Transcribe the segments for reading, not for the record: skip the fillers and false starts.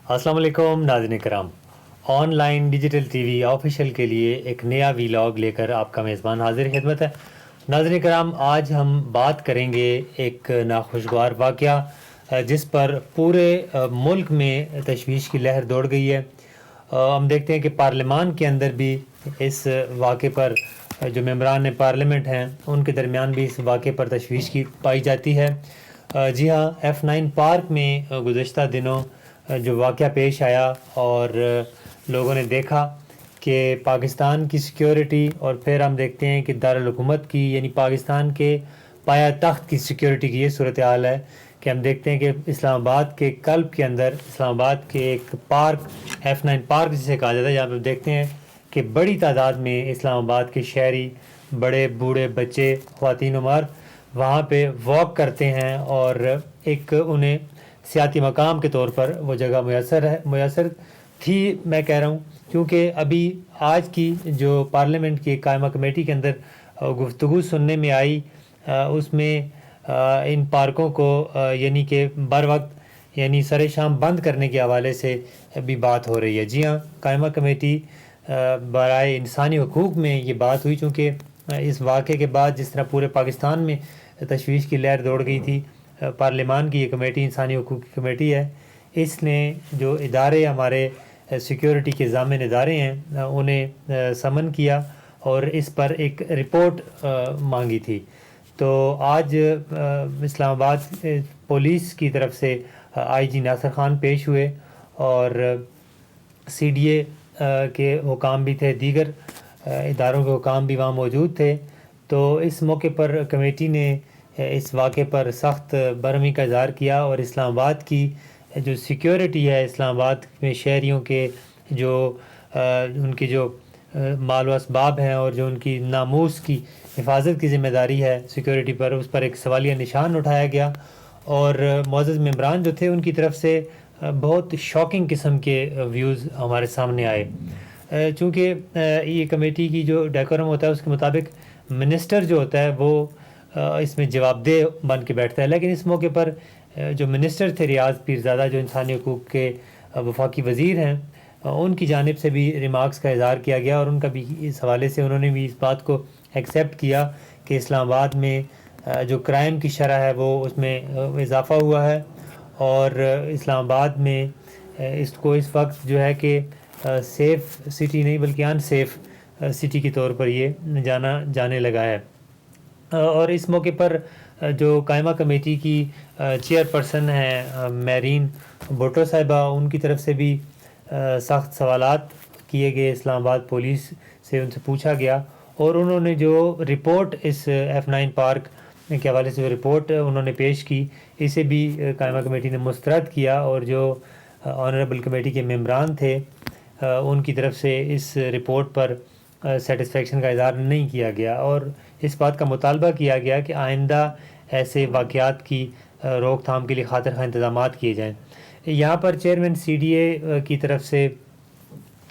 अस्सलाम वालेकुम नाज़रीन कराम, ऑनलाइन डिजिटल टीवी ऑफिशियल के लिए एक नया वीलॉग लेकर आपका मेज़बान हाजिर खिदमत है। नाज़रीन कराम, आज हम बात करेंगे एक नाखुशगवार वाक़या जिस पर पूरे मुल्क में तशवीश की लहर दौड़ गई है। हम देखते हैं कि पार्लियामान के अंदर भी इस वाक़े पर जो मेंबरान पार्लियामेंट हैं उनके दरमियान भी इस वाक़े पर तशवीश की पाई जाती है। जी हाँ, F9 पार्क में गुज़श्ता दिनों जो वाक़या पेश आया और लोगों ने देखा कि पाकिस्तान की सिक्योरिटी, और फिर हम देखते हैं कि दारुल हुकूमत की यानी पाकिस्तान के पाया तख्त की सिक्योरिटी की ये सूरत हाल है कि हम देखते हैं कि इस्लामाबाद के कल्ब के अंदर, इस्लामाबाद के एक पार्क F9 पार्क जिसे कहा जाता है, जहाँ पर देखते हैं कि बड़ी तादाद में इस्लामाबाद के शहरी, बड़े बूढ़े, बच्चे, ख़वातीन व मर्द वहाँ पे वॉक करते हैं और एक उन्हें सियाती मकाम के तौर पर वो जगह मुयसर थी। मैं कह रहा हूँ क्योंकि अभी आज की जो पार्लियामेंट की कायमा कमेटी के अंदर गुफ्तगू सुनने में आई, उसमें इन पार्कों को यानी कि बर वक्त यानी सर शाम बंद करने के हवाले से भी बात हो रही है। जी हाँ, कायमा कमेटी बराए इंसानी हकूक़ में ये बात हुई, चूँकि इस वाक़े के बाद जिस तरह पूरे पाकिस्तान में तशवीश की लहर दौड़ गई थी, पार्लियामान की ये कमेटी इंसानी हकूक़ की कमेटी है, इसने जो इदारे हमारे सिक्योरिटी के ज़ामिन इदारे हैं उन्हें समन किया और इस पर एक रिपोर्ट मांगी थी। तो आज इस्लामाबाद पुलिस की तरफ से IG नासिर ख़ान पेश हुए और CDA के हुकाम भी थे, दीगर इदारों के हुकाम भी वहाँ मौजूद थे। तो इस मौके पर कमेटी ने इस वाक़े पर सख्त बरहमी का इज़हार किया और इस्लामाबाद की जो सिक्योरिटी है, इस्लामाबाद में शहरियों के जो उनके जो माल व असबाब हैं और जो उनकी नामूस की हिफाजत की ज़िम्मेदारी है सिक्योरिटी पर, उस पर एक सवालिया निशान उठाया गया। और मुअज़्ज़ज़ मेंबरान जो थे उनकी तरफ से बहुत शॉकिंग किस्म के व्यूज़ हमारे सामने आए। चूँकि ये कमेटी की जो डेकोरम होता है उसके मुताबिक मिनिस्टर जो होता है वो इसमें जवाबदेह बन के बैठता है, लेकिन इस मौके पर जो मिनिस्टर थे रियाज़ पीरज़ादा, जो इंसानी हकूक़ के वफाकी वज़ीर हैं, उनकी जानिब से भी रिमार्क्स का इज़हार किया गया और उनका भी इस हवाले से उन्होंने भी इस बात को एक्सेप्ट किया कि इस्लामाबाद में जो क्राइम की शरह है वो उसमें इजाफ़ा हुआ है और इस्लामाबाद में इसको इस वक्त जो है कि सेफ़ सिटी नहीं बल्कि अनसेफ़ सिटी के तौर पर ये जाना जाने लगा है। और इस मौके पर जो कायमा कमेटी की चेयरपर्सन हैं मेरीन भुट्टो साहिबा, उनकी तरफ से भी सख्त सवालात किए गए इस्लामाबाद पुलिस से, उनसे पूछा गया और उन्होंने जो रिपोर्ट इस F9 पार्क के हवाले से जो रिपोर्ट उन्होंने पेश की, इसे भी कायमा कमेटी ने मुस्तरद किया और जो ऑनरेबल कमेटी के मेंबरान थे उनकी तरफ से इस रिपोर्ट पर सेटिस्फेक्शन का इज़हार नहीं किया गया और इस बात का मुतालबा किया गया कि आइंदा ऐसे वाक़यात की रोकथाम के लिए खातिर खा इंतज़ामात किए जाएँ। यहाँ पर चेयरमैन CDA की तरफ से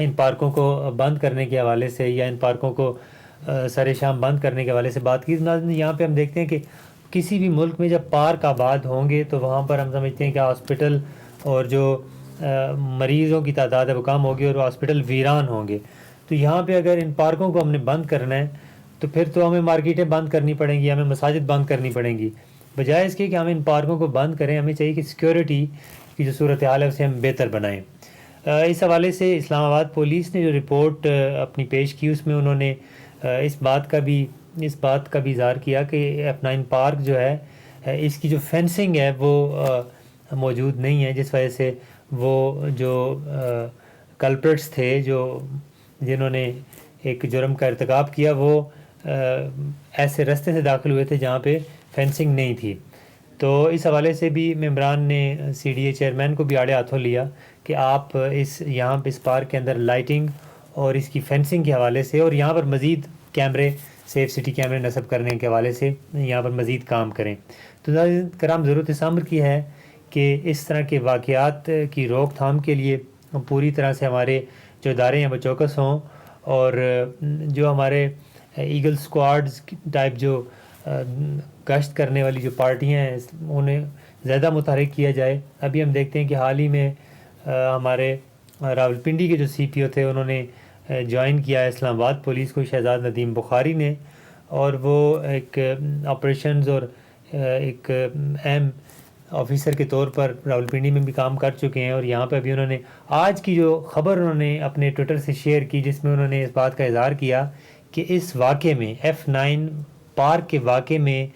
इन पार्कों को बंद करने के हवाले से या इन पार्कों को सरे शाम बंद करने के हवाले से बात की। यहाँ पे हम देखते हैं कि किसी भी मुल्क में जब पार्क आबाद होंगे तो वहाँ पर हम समझते हैं कि हॉस्पिटल और जो मरीज़ों की तादाद है वो कम होगी और हॉस्पिटल वीरान होंगे। तो यहाँ पे अगर इन पार्कों को हमने बंद करना है तो फिर तो हमें मार्केटें बंद करनी पड़ेंगी, हमें मसाजिद बंद करनी पड़ेंगी। बजाय इसके कि हम इन पार्कों को बंद करें, हमें चाहिए कि सिक्योरिटी की जो सूरत हाल है उसे हम बेहतर बनाएं। इस हवाले से इस्लामाबाद पुलिस ने जो रिपोर्ट अपनी पेश की उसमें उन्होंने इस बात का भी इज़हार किया कि F9 पार्क जो है इसकी जो फेंसिंग है वो मौजूद नहीं है, जिस वजह से वो जो कल्प्रिट्स थे जो जिन्होंने एक जुर्म का इर्तिकाब किया वो ऐसे रास्ते से दाखिल हुए थे जहाँ पे फेंसिंग नहीं थी। तो इस हवाले से भी मेंबरान ने CDA चेयरमैन को भी आड़े हाथों लिया कि आप यहाँ पे इस पार्क के अंदर लाइटिंग और इसकी फेंसिंग के हवाले से और यहाँ पर मज़ीद कैमरे, सेफ सिटी कैमरे नस्ब करने के हवाले से यहाँ पर मज़ीद काम करें। तो कराम, ज़रूरत इस अम्र की है कि इस तरह के वाक़यात की रोकथाम के लिए पूरी तरह से हमारे जो इदारे हैं वो चौकस हों और जो हमारे ईगल स्क्वाड्स टाइप जो گشت کرنے والی جو پارٹیاں ہیں انہیں زیادہ متحرک کیا جائے. ابھی ہم دیکھتے ہیں کہ حال ہی میں ہمارے راولپنڈی کے جو سی پی او تھے انہوں نے جوائن کیا ہے اسلام آباد پولیس کو، شہزاد ندیم بخاری نے، اور وہ ایک آپریشنز اور ایک اہم آفیسر کے طور پر راولپنڈی میں بھی کام کر چکے ہیں. اور یہاں پہ بھی انہوں نے آج کی جو خبر انہوں نے اپنے ٹویٹر سے شیئر کی، جس میں انہوں نے اس بات کا اظہار کیا کہ اس واقعے میں F9 پارک کے واقعے میں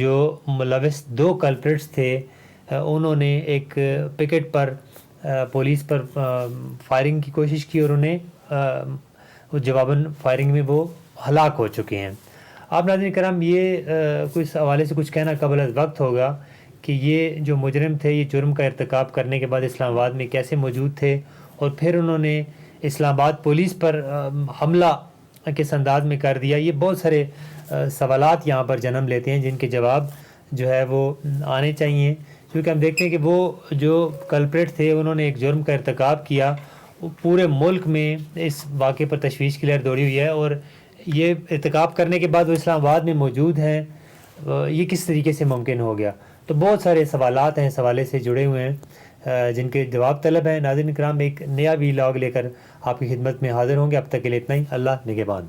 جو ملوث 2 کلپریٹس تھے انہوں نے ایک پکٹ پر پولیس پر فائرنگ کی کوشش کی اور انہیں جواباً فائرنگ میں وہ ہلاک ہو چکے ہیں. آپ ناظرین کرام، یہ اس حوالے سے کچھ کہنا قبل از وقت ہوگا کہ یہ جو مجرم تھے یہ جرم کا ارتکاب کرنے کے بعد اسلام آباد میں کیسے موجود تھے، اور پھر انہوں نے اسلام آباد پولیس پر حملہ کس انداز میں کر دیا. یہ بہت سارے سوالات یہاں پر جنم لیتے ہیں جن کے جواب جو ہے وہ آنے چاہیے، کیونکہ ہم دیکھتے ہیں کہ وہ جو کلپریٹ تھے انہوں نے ایک جرم کا ارتکاب کیا. پورے ملک میں اس واقعے پر تشویش کی لہر دوڑی ہوئی ہے، اور یہ ارتکاب کرنے کے بعد وہ اسلام آباد میں موجود ہیں. یہ کس طریقے سے ممکن ہو گیا؟ تو بہت سارے سوالات ہیں اس حوالے سے جڑے ہوئے ہیں جن کے جواب طلب ہیں. ناظرین کرام، ایک نیا وی لاگ لے کر آپ کی خدمت میں حاضر ہوں گے. اب تک کے لیے اتنا ہی. اللہ نگہبان.